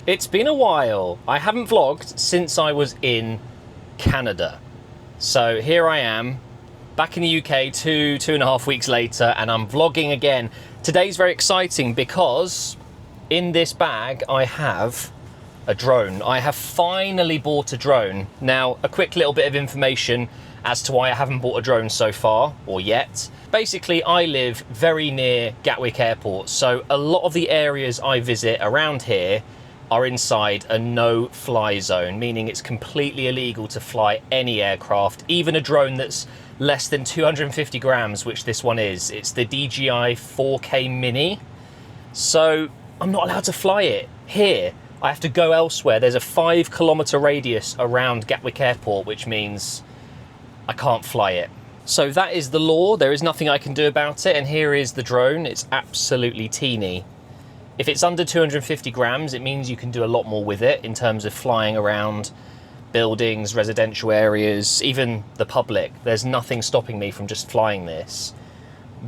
It's been a while. I haven't vlogged since I was in Canada. So here I am, back in the UK 2.5 weeks later, and I'm vlogging again. Today's very exciting because in this bag I have a drone. I have finally bought a drone. Now, a quick little bit of information as to why I haven't bought a drone so far, or yet. Basically, I live very near Gatwick Airport, so a lot of the areas I visit around here are inside a no-fly zone, meaning it's completely illegal to fly any aircraft, even a drone that's less than 250 grams, which this one is. It's the DJI 4K Mini. So I'm not allowed to fly it here. I have to go elsewhere. There's a 5-kilometer radius around Gatwick Airport, which means I can't fly it. So that is the law. There is nothing I can do about it. And here is the drone. It's absolutely teeny. If it's under 250 grams, it means you can do a lot more with it in terms of flying around buildings, residential areas, even the public. There's nothing stopping me from just flying this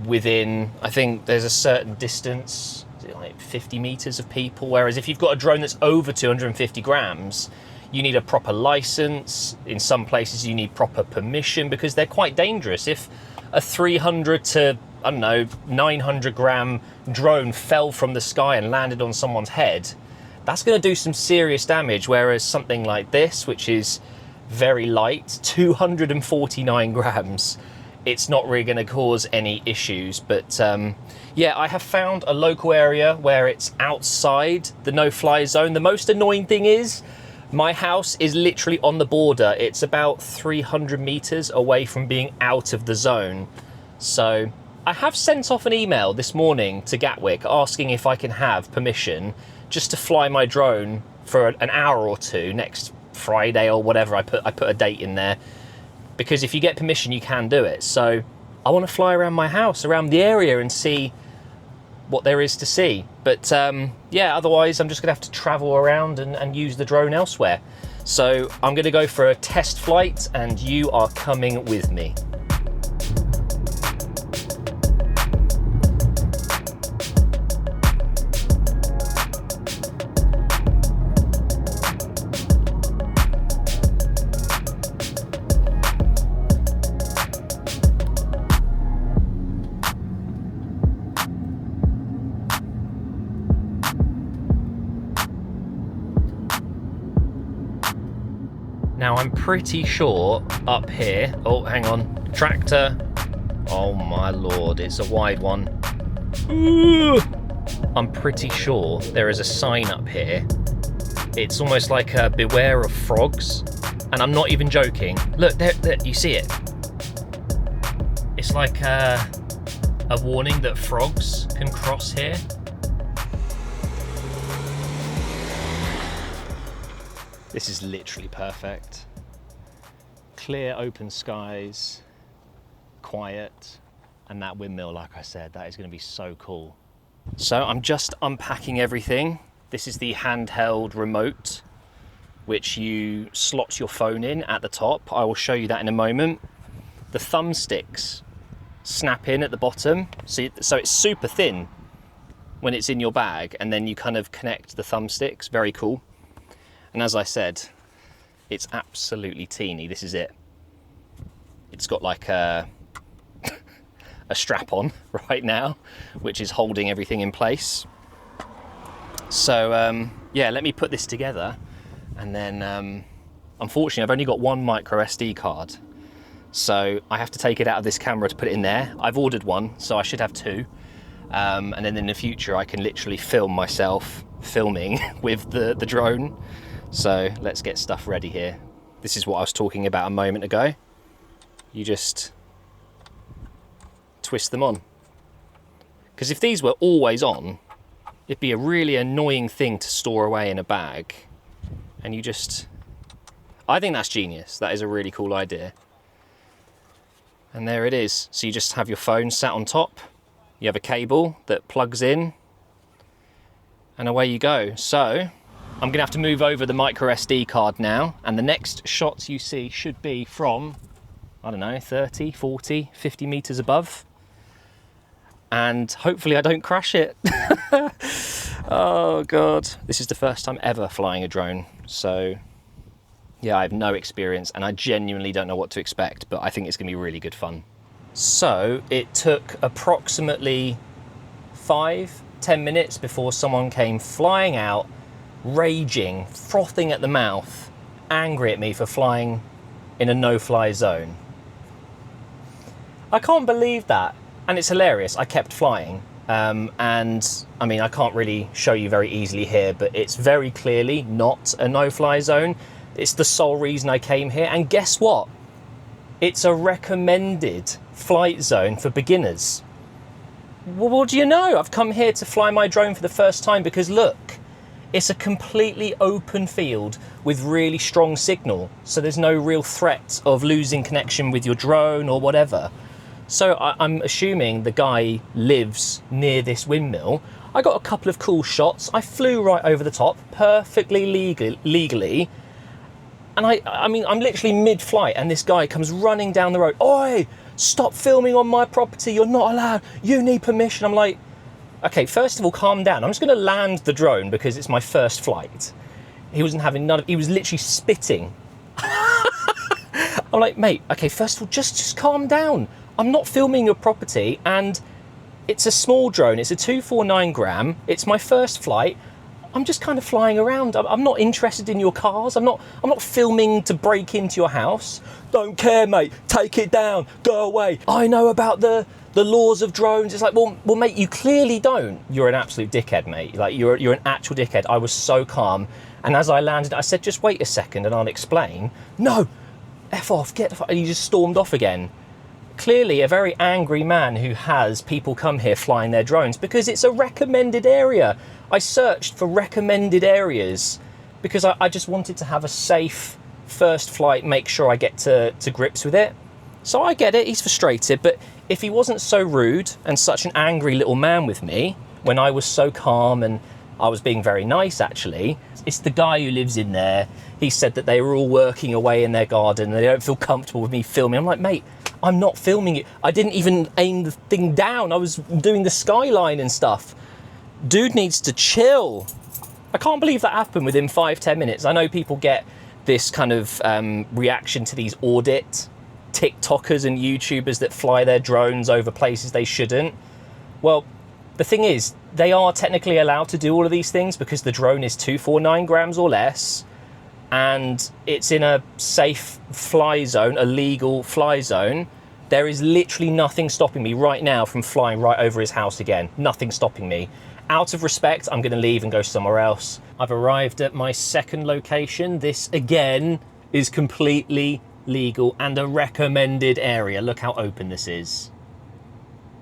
within, I think there's a certain distance, is it like 50 meters of people? Whereas if you've got a drone that's over 250 grams, you need a proper license. In some places you need proper permission because they're quite dangerous. If a 300 to, I don't know, 900 gram drone fell from the sky and landed on someone's head, that's going to do some serious damage. Whereas something like this, which is very light, 249 grams, it's not really going to cause any issues. But yeah, I have found a local area where it's outside the no-fly zone. The most annoying thing is my house is literally on the border. It's about 300 meters away from being out of the zone. So I have sent off an email this morning to Gatwick asking if I can have permission just to fly my drone for an hour or two next Friday or whatever. I put a date in there because if you get permission, you can do it. So I want to fly around my house, around the area, and see what there is to see. But yeah, otherwise I'm just gonna have to travel around and use the drone elsewhere. So I'm gonna go for a test flight and you are coming with me. Now I'm pretty sure up here, oh hang on, tractor, oh my lord, it's a wide one. Ooh. I'm pretty sure there is a sign up here. It's almost like a beware of frogs, and I'm not even joking. Look, there, you see it. It's like a warning that frogs can cross here. This is literally perfect. Clear, open skies, quiet, and that windmill, like I said, that is going to be so cool. So I'm just unpacking everything. This is the handheld remote, which you slot your phone in at the top. I will show you that in a moment. The thumbsticks snap in at the bottom, so it's super thin when it's in your bag, and then you kind of connect the thumbsticks. Very cool. And as I said, it's absolutely teeny. This is it. It's got like a strap on right now, which is holding everything in place. So yeah, let me put this together. And then unfortunately, I've only got one micro SD card. So I have to take it out of this camera to put it in there. I've ordered one, so I should have two. And then in the future, I can literally film myself filming with the drone. So let's get stuff ready here. This is what I was talking about a moment ago. You just twist them on. Because if these were always on, it'd be a really annoying thing to store away in a bag. And you just, I think that's genius. That is a really cool idea. And there it is. So you just have your phone sat on top. You have a cable that plugs in. And away you go. So I'm gonna have to move over the micro SD card now, and the next shots you see should be from, I don't know, 30, 40, 50 meters above. and hopefully I don't crash it. Oh God, this is the first time ever flying a drone, so yeah, I have no experience and I genuinely don't know what to expect, but I think it's gonna be really good fun. So it took approximately 5-10 minutes before someone came flying out, raging, frothing at the mouth, angry at me for flying in a no-fly zone. I can't believe that, and it's hilarious. I kept flying, and I mean, I can't really show you very easily here, but it's very clearly not a no-fly zone. It's the sole reason I came here, and guess what? It's a recommended flight zone for beginners. Well, what do you know? I've come here to fly my drone for the first time because look, it's a completely open field with really strong signal, so there's no real threat of losing connection with your drone or whatever. So I'm assuming the guy lives near this windmill. I got a couple of cool shots. I flew right over the top, perfectly legally. And I mean, I'm literally mid-flight and this guy comes running down the road. Oi, stop filming on my property. You're not allowed. You need permission. I'm like, okay, first of all, calm down. I'm just going to land the drone because it's my first flight. He wasn't having none of, he was literally spitting. I'm like, mate, okay, first of all, just calm down. I'm not filming your property and it's a small drone. It's a 249 gram. It's my first flight. I'm just kind of flying around. I'm not interested in your cars. I'm not filming to break into your house. Don't care, mate. Take it down. Go away. I know about the laws of drones. It's like, well, mate, you clearly don't. You're an absolute dickhead, mate. Like, you're an actual dickhead. I was so calm. And as I landed, I said, just wait a second and I'll explain. No, F off, get the fuck. And he just stormed off again. Clearly a very angry man who has people come here flying their drones because it's a recommended area. I searched for recommended areas because I just wanted to have a safe first flight, make sure I get to grips with it. So I get it, he's frustrated, but if he wasn't so rude and such an angry little man with me, when I was so calm and I was being very nice actually, it's the guy who lives in there. He said that they were all working away in their garden and they don't feel comfortable with me filming. I'm like, mate, I'm not filming it. I didn't even aim the thing down. I was doing the skyline and stuff. Dude needs to chill. I can't believe that happened within 5-10 minutes. I know people get this kind of reaction to these audit TikTokers and YouTubers that fly their drones over places they shouldn't. Well, the thing is, they are technically allowed to do all of these things because the drone is 249 grams or less and it's in a safe fly zone, a legal fly zone. There is literally nothing stopping me right now from flying right over his house again. Nothing stopping me. Out of respect, I'm going to leave and go somewhere else. I've arrived at my second location. This, again, is completely legal and a recommended area. Look how open this is.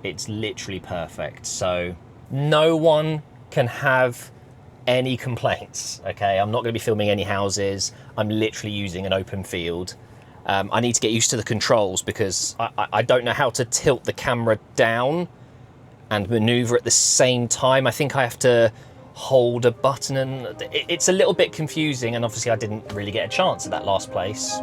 It's literally perfect. So no one can have any complaints, okay? I'm not going to be filming any houses. I'm literally using an open field. I need to get used to the controls because I don't know how to tilt the camera down and maneuver at the same time. I think I have to hold a button and it's a little bit confusing, and obviously I didn't really get a chance at that last place.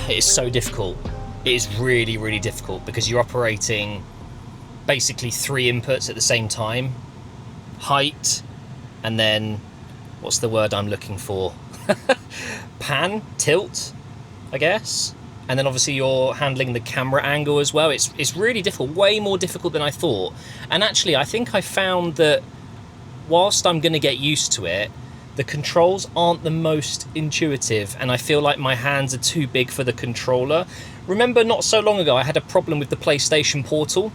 It is so difficult. It is really, really difficult because you're operating basically 3 inputs at the same time. height, and then, what's the word I'm looking for? Pan, tilt, I guess. And then obviously you're handling the camera angle as well. It's really difficult, way more difficult than I thought. And actually, I think I found that whilst I'm going to get used to it, the controls aren't the most intuitive, and I feel like my hands are too big for the controller. Remember, not so long ago, I had a problem with the PlayStation Portal,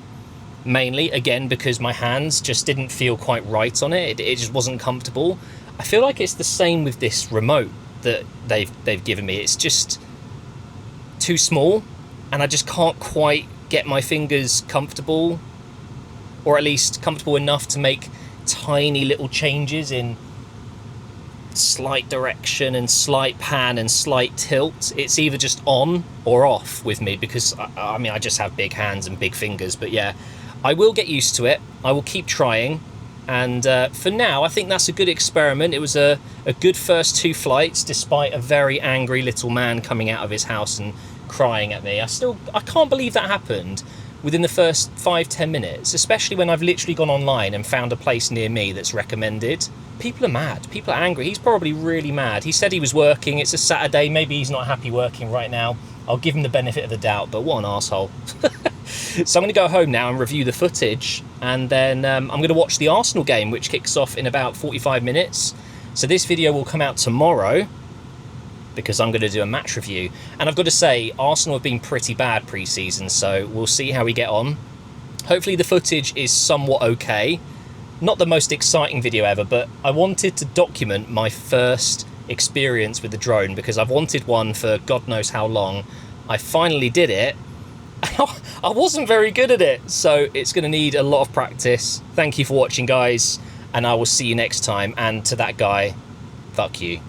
mainly, again, because my hands just didn't feel quite right on it. It just wasn't comfortable. I feel like it's the same with this remote that they've given me. It's just too small, and I just can't quite get my fingers comfortable, or at least comfortable enough to make tiny little changes in slight direction and slight pan and slight tilt. It's either just on or off with me, because I mean, I just have big hands and big fingers. But yeah, I will get used to it. I will keep trying, and for now I think that's a good experiment. It was a good first 2 flights, despite a very angry little man coming out of his house and crying at me. I can't believe that happened within the first 5-10 minutes, especially when I've literally gone online and found a place near me that's recommended. People are mad. People are angry. He's probably really mad. He said he was working. It's a Saturday. Maybe he's not happy working right now. I'll give him the benefit of the doubt, but what an arsehole. So I'm going to go home now and review the footage, and then I'm going to watch the Arsenal game, which kicks off in about 45 minutes. So this video will come out tomorrow, because I'm going to do a match review. And I've got to say, Arsenal have been pretty bad pre-season, so we'll see how we get on. Hopefully the footage is somewhat okay. Not the most exciting video ever, but I wanted to document my first experience with the drone, because I've wanted one for God knows how long. I finally did it. I wasn't very good at it, so it's going to need a lot of practice. Thank you for watching, guys, and I will see you next time. And to that guy, fuck you.